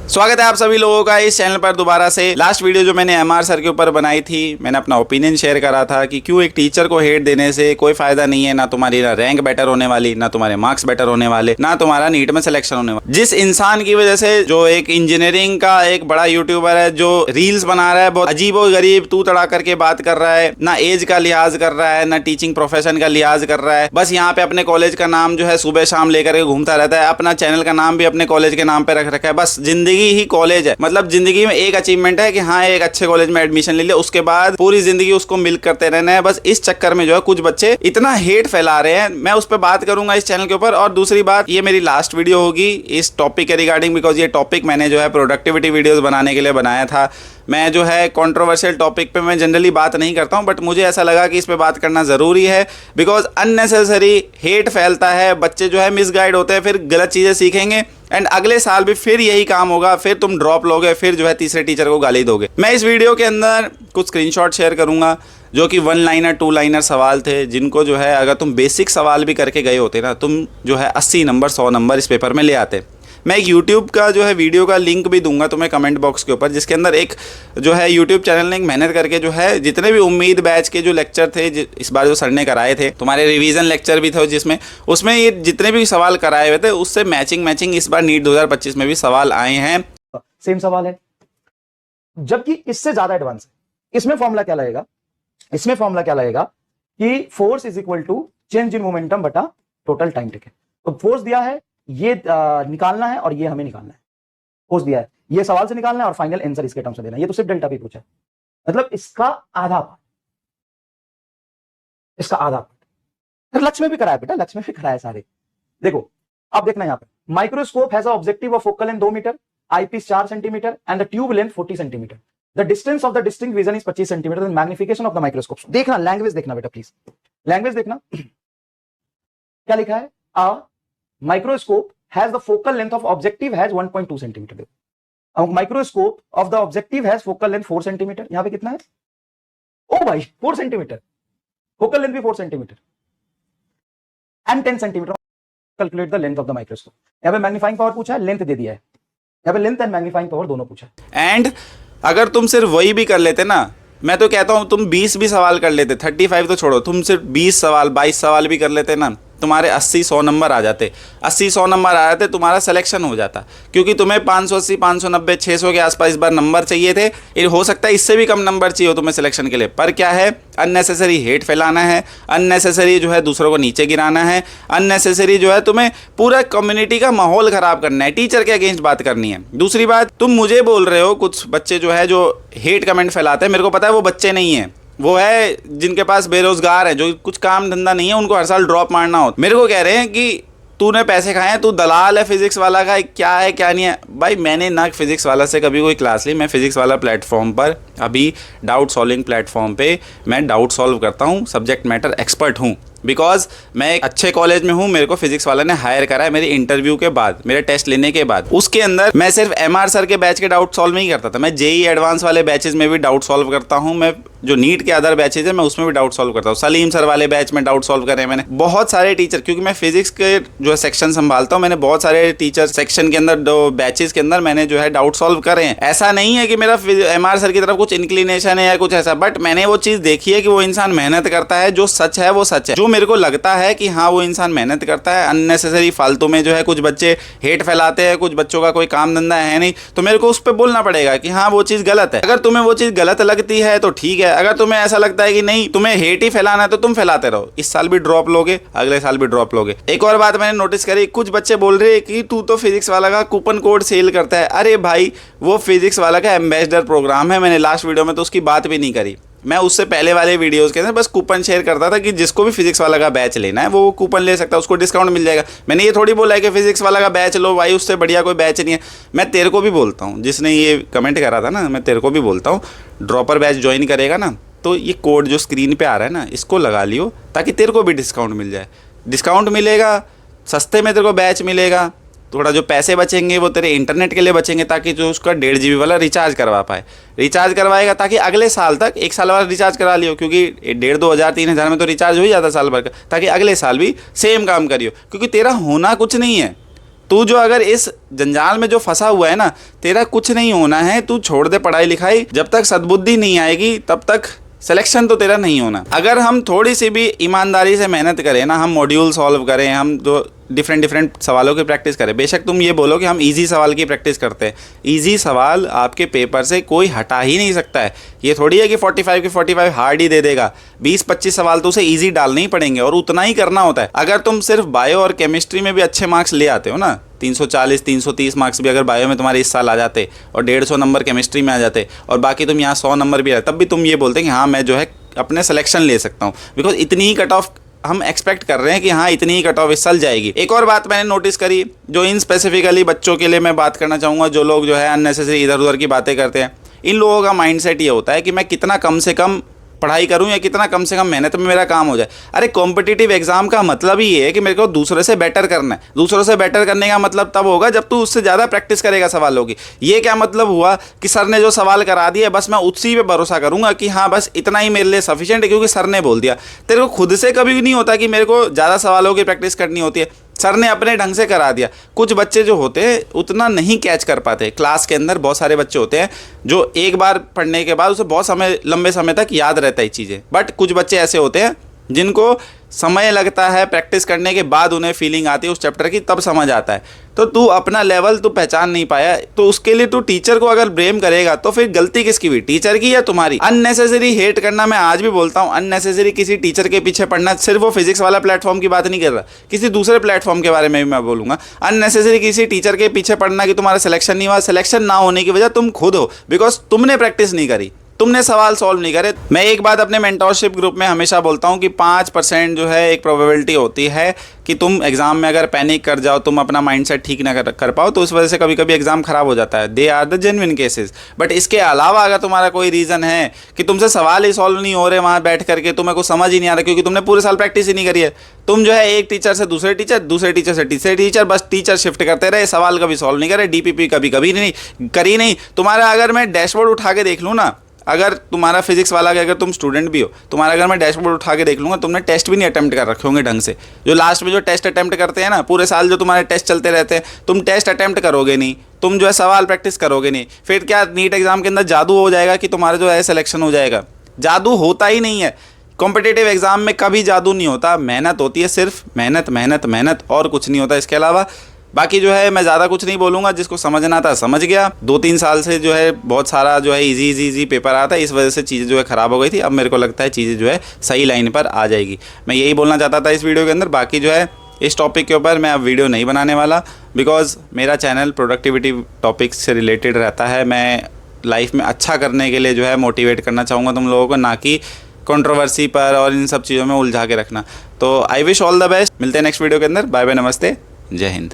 स्वागत है आप सभी लोगों का इस चैनल पर दोबारा से। लास्ट वीडियो जो मैंने एमआर सर के ऊपर बनाई थी, मैंने अपना ओपिनियन शेयर करा था कि क्यों एक टीचर को हेट देने से कोई फायदा नहीं है। ना तुम्हारी ना रैंक बेटर होने वाली, ना तुम्हारे मार्क्स बेटर होने वाले, ना तुम्हारा नीट में सिलेक्शन होने वाला। जिस इंसान की वजह से, जो एक इंजीनियरिंग का एक बड़ा यूट्यूबर है जो रील्स बना रहा है, बहुत अजीबो गरीब तू तड़ा करके बात कर रहा है, ना एज का लिहाज कर रहा है, ना टीचिंग प्रोफेशन का लिहाज कर रहा है, बस यहाँ पे अपने कॉलेज का नाम जो है सुबह शाम लेकर के घूमता रहता है, अपना चैनल का नाम भी अपने कॉलेज के नाम पे रख रखा है। बस जिंदगी ही कॉलेज है। मतलब जिंदगी में एक अचीवमेंट है कि हाँ एक अच्छे कॉलेज में एडमिशन ले लिया, उसके बाद पूरी जिंदगी उसको मिल्क करते रहना है। बस इस चक्कर में जो है कुछ बच्चे इतना हेट फैला रहे हैं। मैं उस पर बात करूंगा इस चैनल के ऊपर। और दूसरी बात, ये मेरी लास्ट वीडियो होगी इस टॉपिक के रिगार्डिंग, बिकॉज ये टॉपिक मैंने जो है प्रोडक्टिविटी वीडियोस बनाने के लिए बनाया था। मैं जो है कंट्रोवर्शियल टॉपिक पे मैं जनरली बात नहीं करता हूं, बट मुझे ऐसा लगा कि इस पे बात करना ज़रूरी है, बिकॉज अननेसेसरी हेट फैलता है। बच्चे जो है मिसगाइड होते हैं, फिर गलत चीज़ें सीखेंगे एंड अगले साल भी फिर यही काम होगा, फिर तुम ड्रॉप लोगे, फिर जो है तीसरे टीचर को गाली दोगे। मैं इस वीडियो के अंदर कुछ स्क्रीनशॉट शेयर करूंगा जो कि 1 लाइनर 2 लाइनर सवाल थे, जिनको जो है अगर तुम बेसिक सवाल भी करके गए होते ना, तुम जो है 80 नंबर 100 नंबर इस पेपर में ले आते। मैं एक यूट्यूब का जो है वीडियो का लिंक भी दूंगा तुम्हें कमेंट बॉक्स के ऊपर, जिसके अंदर एक जो है यूट्यूब चैनल ने एक मेहनत करके जो है जितने भी उम्मीद बैच के जो लेक्चर थे इस बार जो सर ने कराए थे, तुम्हारे रिवीजन लेक्चर भी थे जिसमें उसमें ये जितने भी सवाल कराए हुए थे उससे मैचिंग इस बार नीट 2025 में भी सवाल आए हैं। सेम सवाल है, जबकि इससे ज्यादा एडवांस है। इसमें फॉर्मूला क्या लगेगा? इसमें फॉर्मूला क्या लगेगा कि force is equal to change in momentum बटा टोटल टाइम टेकन। तो फोर्स दिया है, ये निकालना है और ये हमें निकालना है। फोर्स दिया है, ये सवाल से निकालना है और फाइनल आंसर इसके टर्म से देना है। ये तो सिर्फ डेल्टा भी पूछा है, मतलब इसका आधा पार्ट, इसका आधा पार्ट लक्ष्य में भी कराया बेटा, लक्ष्य में भी कराया सारे। देखो अब देखना यहां पे, microscope has a objective of focal length 2 metre, eyepiece 4 centimetre and the tube length 40 centimetre. The distance of the distinct vision is 25 centimetre. Magnification of the microscope. देखना, लैंग्वेज देखना बेटा प्लीज, लैंग्वेज देखना। क्या लिखा है? अ microscope has the focal length of objective has 1.2 centimeter. A microscope of the objective has focal length 4 centimeter. यहाँ पे कितना है? ओ भाई 4 सेंटीमीटर, फोकल लेंथ भी 4 centimetre and 10 centimetre. Calculate the length of the microscope. यहाँ पे मैग्नीफाइंग पावर पूछा है, लेंथ दे दिया है। यहाँ पे लेंथ एंड मैग्नीफाइंग पावर दोनों पूछा है। एंड अगर तुम सिर्फ वही भी कर लेते ना, मैं तो कहता हूं तुम 20 भी सवाल कर लेते, 35 तो छोड़ो, तुम सिर्फ 20 सवाल 22 सवाल भी कर लेते ना, तुम्हारे 80-100 नंबर आ जाते। 80-100 नंबर आ जाते, तुम्हारा सिलेक्शन हो जाता। क्योंकि तुम्हें 580, 590, 600 के आसपास इस बार नंबर चाहिए थे। ये हो सकता है इससे भी कम नंबर चाहिए हो तुम्हें सिलेक्शन के लिए, पर क्या है, अननेसेसरी हेट फैलाना है, अननेसेसरी जो है दूसरों को नीचे गिराना है, अननेसेसरी जो है तुम्हें पूरा कम्युनिटी का माहौल खराब करना है, टीचर के अगेंस्ट बात करनी है। दूसरी बात, तुम मुझे बोल रहे हो कुछ बच्चे जो है जो हेट कमेंट फैलाते हैं, मेरे को पता है वो बच्चे नहीं है, वो है जिनके पास बेरोजगार है, जो कुछ काम धंधा नहीं है, उनको हर साल ड्रॉप मारना हो। मेरे को कह रहे हैं कि तूने पैसे खाए हैं, तू दलाल है फिजिक्स वाला का, क्या है क्या नहीं है। भाई मैंने ना फिजिक्स वाला से कभी कोई क्लास ली। मैं फिजिक्स वाला प्लेटफॉर्म पर अभी डाउट सॉल्विंग प्लेटफॉर्म पे मैं डाउट सॉल्व करता हूँ, सब्जेक्ट मैटर एक्सपर्ट हूँ, बिकॉज मैं एक अच्छे कॉलेज में हूँ। मेरे को फिजिक्स वाला ने हायर करा है मेरे इंटरव्यू के बाद, मेरे टेस्ट लेने के बाद। उसके अंदर मैं सिर्फ एमआर सर के बैच के डाउट सॉल्व नहीं करता था, मैं जेई एडवांस वाले बैचेज में भी डाउट सॉल्व करता हूँ। मैं जो नीट के अदर बैचेज है मैं उसमें भी डाउट सॉल्व करता हूँ। सलीम सर वाले बैच में डाउट सॉल्व करे मैंने। बहुत सारे टीचर, क्योंकि मैं फिजिक्स के जो है सेक्शन संभालता हूँ, मैंने बहुत सारे टीचर सेक्शन के अंदर दो बैचेज के अंदर मैंने जो है डाउट सॉल्व करे हैं। ऐसा नहीं है कि मेरा एमआर सर की तरफ कुछ इंक्लिनेशन है या कुछ ऐसा, बट मैंने वो चीज़ देखी है कि वो इंसान मेहनत करता है, जो सच है वो सच है। जो मेरे को लगता है कि हाँ वो इंसान मेहनत करता है, अननेसेसरी फालतू में जो है कुछ बच्चे हेट फैलाते हैं, कुछ बच्चों का कोई काम धंधा है नहीं, तो मेरे को उस पर बोलना पड़ेगा कि हाँ वो चीज़ गलत है। अगर तुम्हें वो चीज़ गलत लगती है तो ठीक है, अगर तुम्हें ऐसा लगता है कि नहीं तुम्हें हेट ही फैलाना है तो तुम फैलाते रहो। इस साल भी ड्रॉप लोगे, अगले साल भी ड्रॉप लोगे। एक और बात मैंने नोटिस करी, कुछ बच्चे बोल रहे हैं कि तू तो फिजिक्स वाला का कूपन कोड सेल करता है। अरे भाई वो फिजिक्स वाला का एम्बेसडर प्रोग्राम है, मैंने लास्ट वीडियो में तो उसकी बात भी नहीं करी। मैं उससे पहले वाले वीडियोस के अंदर बस कूपन शेयर करता था कि जिसको भी फिजिक्स वाला का बैच लेना है वो कूपन ले सकता है, उसको डिस्काउंट मिल जाएगा। मैंने ये थोड़ी बोला है कि फिजिक्स वाला का बैच लो भाई, उससे बढ़िया कोई बैच नहीं है। मैं तेरे को भी बोलता हूँ, जिसने ये कमेंट करा था ना, मैं तेरे को भी बोलता हूँ, ड्रॉपर बैच ज्वाइन करेगा ना तो ये कोड जो स्क्रीन पर आ रहा है ना, इसको लगा लियो ताकि तेरे को भी डिस्काउंट मिल जाए। डिस्काउंट मिलेगा, सस्ते में तेरे को बैच मिलेगा, थोड़ा जो पैसे बचेंगे वो तेरे इंटरनेट के लिए बचेंगे, ताकि जो उसका 1.5 GB वाला रिचार्ज करवा पाए। रिचार्ज करवाएगा ताकि अगले साल तक, एक साल वाला रिचार्ज करा लियो, क्योंकि 1,500, 2,000, 3,000 में तो रिचार्ज हो ही जाता साल भर का, ताकि अगले साल भी सेम काम करियो। क्योंकि तेरा होना कुछ नहीं है, तू जो अगर इस जंजाल में जो फंसा हुआ है ना, तेरा कुछ नहीं होना है, तू छोड़ दे पढ़ाई लिखाई। जब तक सद्बुद्धि नहीं आएगी तब तक सिलेक्शन तो तेरा नहीं होना। अगर हम थोड़ी सी भी ईमानदारी से मेहनत करें ना, हम मॉड्यूल सॉल्व करें, हम जो डिफरेंट सवालों की प्रैक्टिस करें, बेशक तुम ये बोलो कि हम इजी सवाल की प्रैक्टिस करते हैं, इजी सवाल आपके पेपर से कोई हटा ही नहीं सकता है। ये थोड़ी है कि 45 के 45 हार्ड ही दे देगा, 20-25 सवाल तो उसे इजी डालने ही पड़ेंगे और उतना ही करना होता है। अगर तुम सिर्फ बायो और केमिस्ट्री में भी अच्छे मार्क्स ले आते हो ना, 340-330 मार्क्स भी अगर बायो में तुम्हारे इस साल आ जाते और 150 नंबर केमिस्ट्री में आ जाते और बाकी तुम यहाँ 100 नंबर भी आए, तब भी तुम ये बोलते कि हाँ मैं जो है अपने सिलेक्शन ले सकता हूँ, बिकॉज इतनी ही कट ऑफ हम एक्सपेक्ट कर रहे हैं कि हाँ इतनी ही कट ऑफ इस साल जाएगी। एक और बात मैंने नोटिस करी, जो इन स्पेसिफिकली बच्चों के लिए मैं बात करना चाहूँगा, जो लोग जो है अननेसेसरी इधर उधर की बातें करते हैं, इन लोगों का माइंडसेट ये होता है कि मैं कितना कम से कम पढ़ाई करूं या कितना कम से कम मेहनत में मेरा काम हो जाए। अरे कॉम्पिटिटिव एग्जाम का मतलब ही ये है कि मेरे को दूसरे से बेटर करना है। दूसरों से बेटर करने का मतलब तब होगा जब तू उससे ज़्यादा प्रैक्टिस करेगा सवालों की। ये क्या मतलब हुआ कि सर ने जो सवाल करा दिया बस मैं उसी पे भरोसा करूंगा कि हाँ बस इतना ही मेरे लिए सफिशिएंट है क्योंकि सर ने बोल दिया। तेरे को खुद से कभी भी नहीं होता कि मेरे को ज़्यादा सवालों की प्रैक्टिस करनी होती है, सर ने अपने ढंग से करा दिया। कुछ बच्चे जो होते हैं उतना नहीं कैच कर पाते। क्लास के अंदर बहुत सारे बच्चे होते हैं जो एक बार पढ़ने के बाद उसे बहुत समय लंबे समय तक याद रहता है चीज़ें, बट कुछ बच्चे ऐसे होते हैं जिनको समय लगता है, प्रैक्टिस करने के बाद उन्हें फीलिंग आती है उस चैप्टर की, तब समझ आता है। तो तू अपना लेवल तू पहचान नहीं पाया, तो उसके लिए तू टीचर को अगर ब्लेम करेगा तो फिर गलती किसकी हुई, टीचर की या तुम्हारी। अननेसेसरी हेट करना, मैं आज भी बोलता हूँ, अननेसेसरी किसी टीचर के पीछे पढ़ना, सिर्फ वो फिजिक्स वाला प्लेटफॉर्म की बात नहीं कर रहा, किसी दूसरे प्लेटफॉर्म के बारे में भी मैं बोलूँगा। अननेसेसरी किसी टीचर के पीछे पढ़ना कि तुम्हारा सिलेक्शन नहीं हुआ, सिलेक्शन ना होने की वजह तुम खुद हो, बिकॉज तुमने प्रैक्टिस नहीं करी, तुमने सवाल सॉल्व नहीं करे। मैं एक बात अपने मेंटोरशिप ग्रुप में हमेशा बोलता हूँ कि 5% जो है एक प्रोबेबिलिटी होती है कि तुम एग्जाम में अगर पैनिक कर जाओ, तुम अपना माइंडसेट ठीक ना कर पाओ, तो उस वजह से कभी कभी एग्जाम खराब हो जाता है। They are the genuine cases. But इसके अलावा अगर तुम्हारा कोई रीज़न है कि तुमसे सवाल ही सॉल्व नहीं हो रहे वहाँ बैठ करके, तुम्हें कुछ समझ ही नहीं आ रहा क्योंकि तुमने पूरे साल प्रैक्टिस ही नहीं करी है, तुम जो है एक टीचर से दूसरे टीचर, दूसरे टीचर से तीसरे टीचर, बस टीचर शिफ्ट करते रहे, सवाल कभी सॉल्व नहीं करे, डीपीपी कभी नहीं करी नहीं। तुम्हारा अगर मैं डैशबोर्ड उठा के देख लूँ ना, अगर तुम्हारा फिजिक्स वाला के अगर तुम स्टूडेंट भी हो, तुम्हारा अगर मैं डैशबोर्ड उठा के देख लूँगा, तुमने टेस्ट भी नहीं अटेम्प्ट कर रखे होंगे ढंग से। जो लास्ट में जो टेस्ट अटेम्प्ट करते हैं ना, पूरे साल जो तुम्हारे टेस्ट चलते रहते हैं, तुम टेस्ट अटेम्प्ट करोगे नहीं, तुम जो है सवाल प्रैक्टिस करोगे नहीं, फिर क्या नीट एग्जाम के अंदर जादू हो जाएगा कि तुम्हारा जो है सिलेक्शन हो जाएगा? जादू होता ही नहीं है। कॉम्पिटिटिव एग्जाम में कभी जादू नहीं होता, मेहनत होती है, सिर्फ मेहनत मेहनत मेहनत, और कुछ नहीं होता इसके अलावा। बाकी जो है मैं ज़्यादा कुछ नहीं बोलूँगा, जिसको समझना था समझ गया। 2-3 साल से जो है बहुत सारा जो है इजी पेपर आता है, इस वजह से चीज़ें जो है ख़राब हो गई थी। अब मेरे को लगता है चीज़ें जो है सही लाइन पर आ जाएगी। मैं यही बोलना चाहता था इस वीडियो के अंदर। बाकी जो है इस टॉपिक के ऊपर मैं अब वीडियो नहीं बनाने वाला, बिकॉज मेरा चैनल प्रोडक्टिविटी टॉपिक्स से रिलेटेड रहता है। मैं लाइफ में अच्छा करने के लिए जो है मोटिवेट करना चाहूँगा तुम लोगों को, ना कि कंट्रोवर्सी पर और इन सब चीज़ों में उलझा के रखना। तो I wish all the best. मिलते हैं नेक्स्ट वीडियो के अंदर। बाय बाय, नमस्ते, जय हिंद।